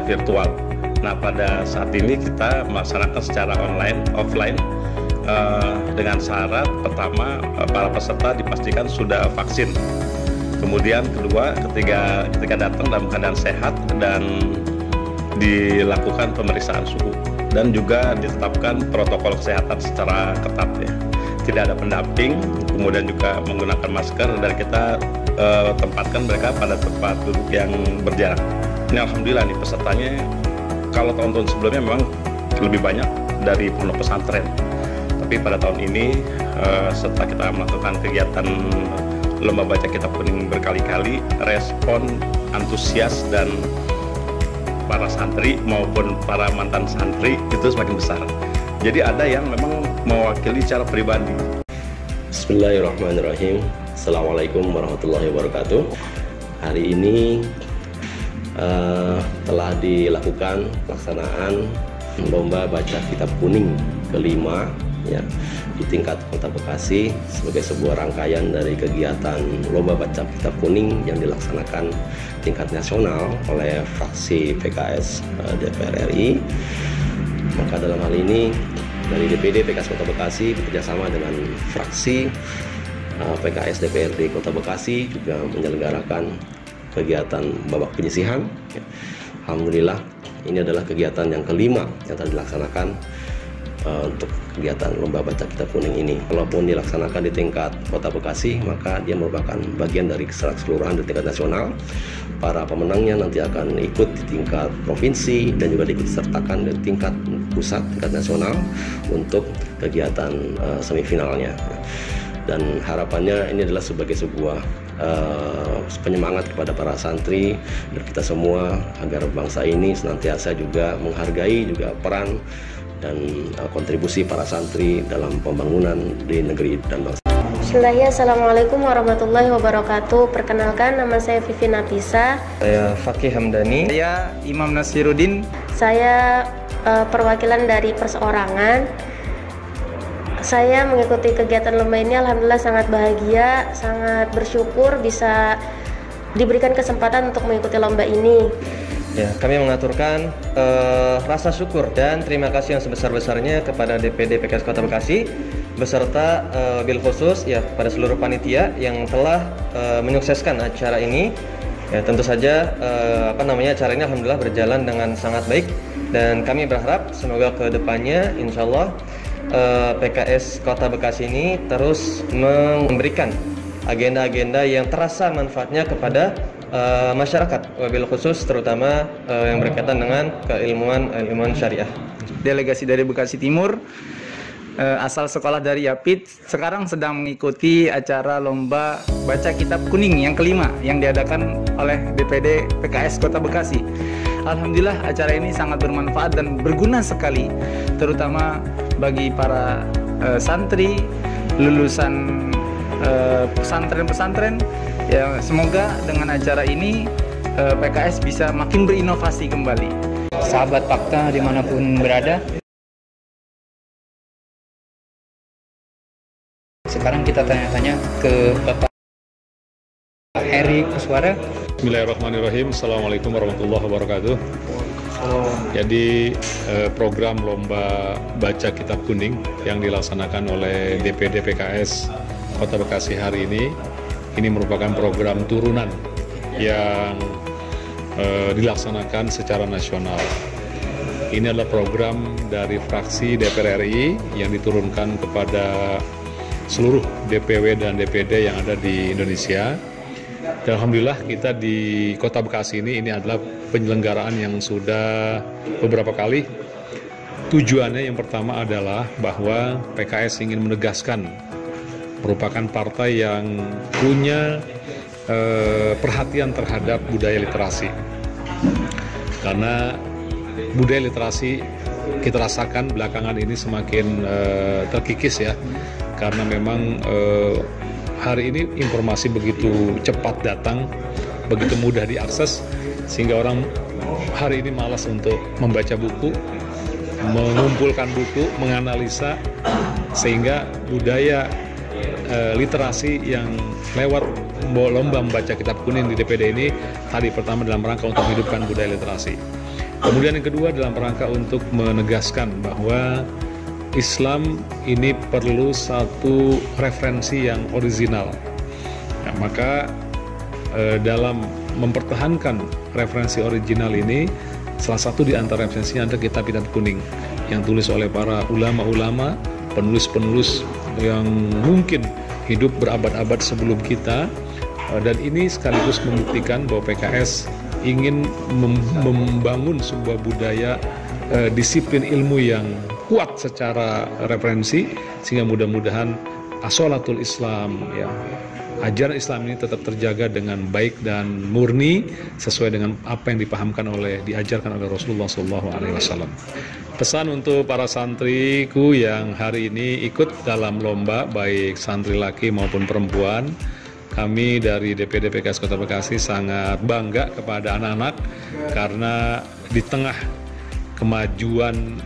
virtual. Nah, pada saat ini kita melaksanakan secara offline dengan syarat pertama para peserta dipastikan sudah vaksin. Kemudian kedua, ketika datang dalam keadaan sehat dan dilakukan pemeriksaan suhu dan juga ditetapkan protokol kesehatan secara ketat ya. Tidak ada pendamping, kemudian juga menggunakan masker dan kita tempatkan mereka pada tempat duduk yang berjarak. Ini alhamdulillah nih pesertanya kalau tahun-tahun sebelumnya memang lebih banyak dari pondok pesantren. Tapi pada tahun ini setelah kita melakukan kegiatan lomba baca kitab kuning berkali-kali, respon antusias dan para santri maupun para mantan santri itu semakin besar. Jadi ada yang memang mewakili secara pribadi. Bismillahirrahmanirrahim. Assalamualaikum warahmatullahi wabarakatuh. Hari ini telah dilakukan pelaksanaan lomba baca kitab kuning kelima ya, di tingkat Kota Bekasi sebagai sebuah rangkaian dari kegiatan lomba baca kitab kuning yang dilaksanakan tingkat nasional oleh fraksi PKS DPR RI. Maka dalam hal ini dari DPD PKS Kota Bekasi bekerjasama dengan fraksi PKS DPRD Kota Bekasi juga menyelenggarakan kegiatan babak penyisihan. Alhamdulillah ini adalah kegiatan yang kelima yang telah dilaksanakan untuk kegiatan lomba baca kitab kuning ini. Walaupun dilaksanakan di tingkat Kota Bekasi, maka dia merupakan bagian dari keseluruhan di tingkat nasional. Para pemenangnya nanti akan ikut di tingkat provinsi dan juga disertakan di tingkat pusat, tingkat nasional untuk kegiatan semifinalnya. Dan harapannya ini adalah sebagai sebuah penyemangat kepada para santri dan kita semua agar bangsa ini senantiasa juga menghargai juga peran dan kontribusi para santri dalam pembangunan di negeri dan bangsa. Bismillahirrahmanirrahim. Assalamualaikum warahmatullahi wabarakatuh. Perkenalkan, nama saya Vivi Nafisa. Saya Fakih Hamdani. Saya Imam Nasiruddin. Saya perwakilan dari perseorangan. Saya mengikuti kegiatan lomba ini, alhamdulillah sangat bahagia, sangat bersyukur bisa diberikan kesempatan untuk mengikuti lomba ini. Ya, kami mengaturkan rasa syukur dan terima kasih yang sebesar-besarnya kepada DPD PKS Kota Bekasi beserta bil khusus ya pada seluruh panitia yang telah menyukseskan acara ini. Ya, tentu saja acara ini alhamdulillah berjalan dengan sangat baik dan kami berharap semoga ke depannya insyaallah PKS Kota Bekasi ini terus memberikan agenda-agenda yang terasa manfaatnya kepada masyarakat, wabil khusus terutama yang berkaitan dengan keilmuan syariah. Delegasi dari Bekasi Timur, asal sekolah dari Yapit, sekarang sedang mengikuti acara lomba baca kitab kuning yang kelima yang diadakan oleh DPD PKS Kota Bekasi. Alhamdulillah acara ini sangat bermanfaat dan berguna sekali, terutama bagi para santri lulusan pesantren-pesantren. Ya, semoga dengan acara ini PKS bisa makin berinovasi kembali. Sahabat Fakta dimanapun berada, sekarang kita tanya-tanya ke Bapak Heri Kuswara. Bismillahirrahmanirrahim. Assalamualaikum warahmatullahi wabarakatuh. Jadi program lomba baca kitab kuning yang dilaksanakan oleh DPD PKS Kota Bekasi hari ini merupakan program turunan yang dilaksanakan secara nasional. Ini adalah program dari fraksi DPR RI yang diturunkan kepada seluruh DPW dan DPD yang ada di Indonesia. Dan alhamdulillah kita di Kota Bekasi ini adalah penyelenggaraan yang sudah beberapa kali. Tujuannya yang pertama adalah bahwa PKS ingin menegaskan merupakan partai yang punya perhatian terhadap budaya literasi. Karena budaya literasi kita rasakan belakangan ini semakin terkikis ya. Karena memang hari ini informasi begitu cepat datang, begitu mudah diakses, sehingga orang hari ini malas untuk membaca buku, mengumpulkan buku, menganalisa, sehingga budaya literasi yang lewat lomba membaca kitab kuning di DPD ini tadi pertama dalam rangka untuk menghidupkan budaya literasi. Kemudian yang kedua dalam rangka untuk menegaskan bahwa Islam ini perlu satu referensi yang original. Nah, maka dalam mempertahankan referensi original ini, salah satu di antara referensinya adalah Kitab Kuning yang tulis oleh para ulama-ulama, penulis-penulis yang mungkin hidup berabad-abad sebelum kita, dan ini sekaligus membuktikan bahwa PKS ingin membangun sebuah budaya disiplin ilmu yang kuat secara referensi, sehingga mudah-mudahan asolatul Islam, ya, ajaran Islam ini tetap terjaga dengan baik dan murni sesuai dengan apa yang diajarkan oleh Rasulullah SAW. Pesan untuk para santriku yang hari ini ikut dalam lomba, baik santri laki maupun perempuan, kami dari DPD PKS Kota Bekasi sangat bangga kepada anak-anak karena di tengah kemajuan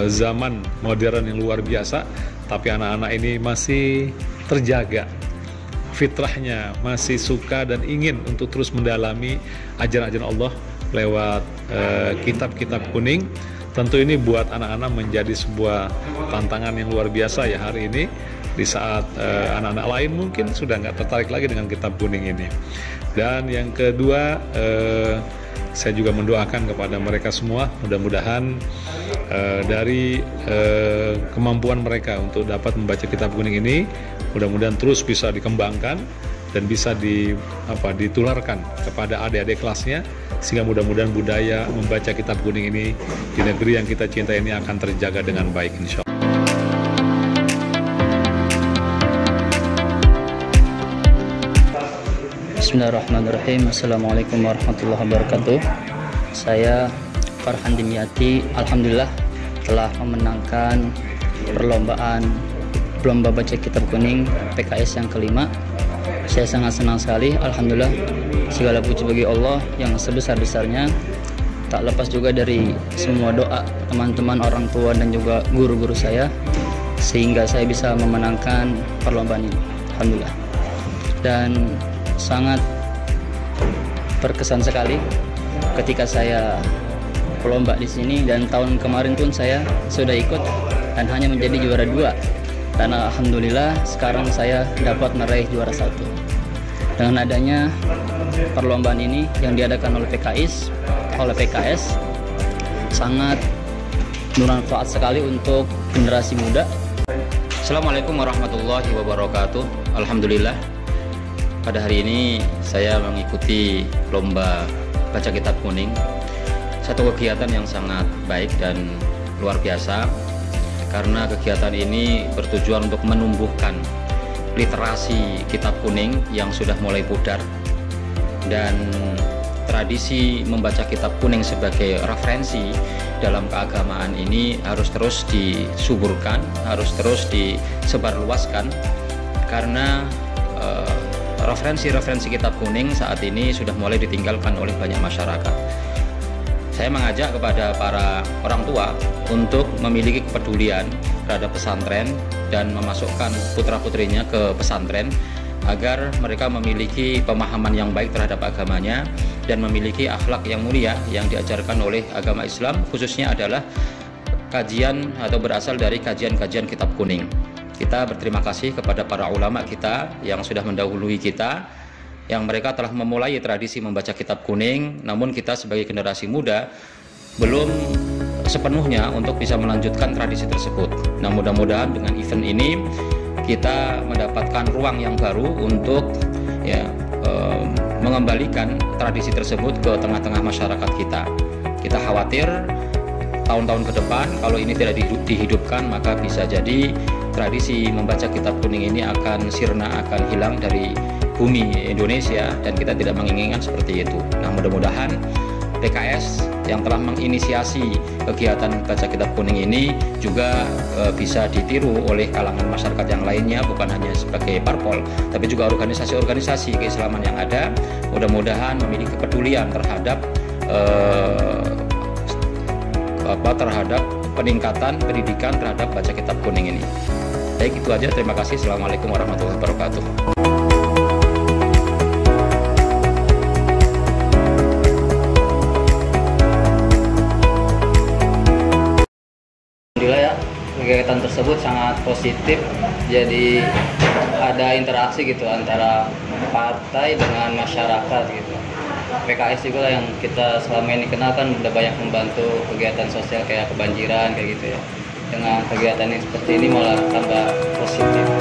zaman modern yang luar biasa, tapi anak-anak ini masih terjaga fitrahnya, masih suka dan ingin untuk terus mendalami ajaran-ajaran Allah lewat kitab-kitab kuning. Tentu ini buat anak-anak menjadi sebuah tantangan yang luar biasa ya hari ini, di saat anak-anak lain mungkin sudah nggak tertarik lagi dengan kitab kuning ini. Dan yang kedua, saya juga mendoakan kepada mereka semua, mudah-mudahan dari kemampuan mereka untuk dapat membaca kitab kuning ini, mudah-mudahan terus bisa dikembangkan dan bisa ditularkan kepada adik-adik kelasnya, sehingga mudah-mudahan budaya membaca kitab kuning ini di negeri yang kita cintai ini akan terjaga dengan baik, insya Allah. Bismillahirrahmanirrahim. Assalamualaikum warahmatullahi wabarakatuh. Saya Farhan Dimyati, alhamdulillah telah memenangkan perlombaan lomba baca kitab kuning PKS yang kelima. Saya sangat senang sekali, alhamdulillah. Segala puji bagi Allah yang sebesar-besarnya. Tak lepas juga dari semua doa teman-teman, orang tua dan juga guru-guru saya, sehingga saya bisa memenangkan perlombaan ini, alhamdulillah. Dan sangat berkesan sekali ketika saya berlomba di sini, dan tahun kemarin pun saya sudah ikut dan hanya menjadi juara 2, dan alhamdulillah sekarang saya dapat meraih juara 1. Dengan adanya perlombaan ini yang diadakan oleh PKS sangat bermanfaat sekali untuk generasi muda. Assalamualaikum warahmatullahi wabarakatuh. Alhamdulillah, pada hari ini saya mengikuti lomba baca kitab kuning, satu kegiatan yang sangat baik dan luar biasa, karena kegiatan ini bertujuan untuk menumbuhkan literasi kitab kuning yang sudah mulai pudar, dan tradisi membaca kitab kuning sebagai referensi dalam keagamaan ini harus terus disuburkan, harus terus disebarluaskan, karena referensi-referensi kitab kuning saat ini sudah mulai ditinggalkan oleh banyak masyarakat. Saya mengajak kepada para orang tua untuk memiliki kepedulian terhadap pesantren dan memasukkan putra-putrinya ke pesantren agar mereka memiliki pemahaman yang baik terhadap agamanya dan memiliki akhlak yang mulia yang diajarkan oleh agama Islam, khususnya adalah kajian atau berasal dari kajian-kajian kitab kuning. Kita berterima kasih kepada para ulama kita yang sudah mendahului kita, yang mereka telah memulai tradisi membaca kitab kuning, namun kita sebagai generasi muda belum sepenuhnya untuk bisa melanjutkan tradisi tersebut. Nah, mudah-mudahan dengan event ini kita mendapatkan ruang yang baru untuk mengembalikan tradisi tersebut ke tengah-tengah masyarakat kita. Kita khawatir tahun-tahun ke depan kalau ini tidak dihidupkan, maka bisa jadi tradisi membaca kitab kuning ini akan sirna, akan hilang dari bumi Indonesia, dan kita tidak menginginkan seperti itu. Nah, mudah-mudahan PKS yang telah menginisiasi kegiatan baca kitab kuning ini juga bisa ditiru oleh kalangan masyarakat yang lainnya, bukan hanya sebagai parpol, tapi juga organisasi-organisasi keislaman yang ada. Mudah-mudahan memiliki kepedulian terhadap terhadap peningkatan pendidikan terhadap baca kitab kuning ini. Baik, itu aja. Terima kasih. Assalamualaikum warahmatullahi wabarakatuh. kegiatan tersebut sangat positif, jadi ada interaksi gitu antara partai dengan masyarakat gitu. PKS juga yang kita selama ini kenal kan udah banyak membantu kegiatan sosial kayak kebanjiran kayak gitu ya. Dengan kegiatan yang seperti ini malah tambah positif.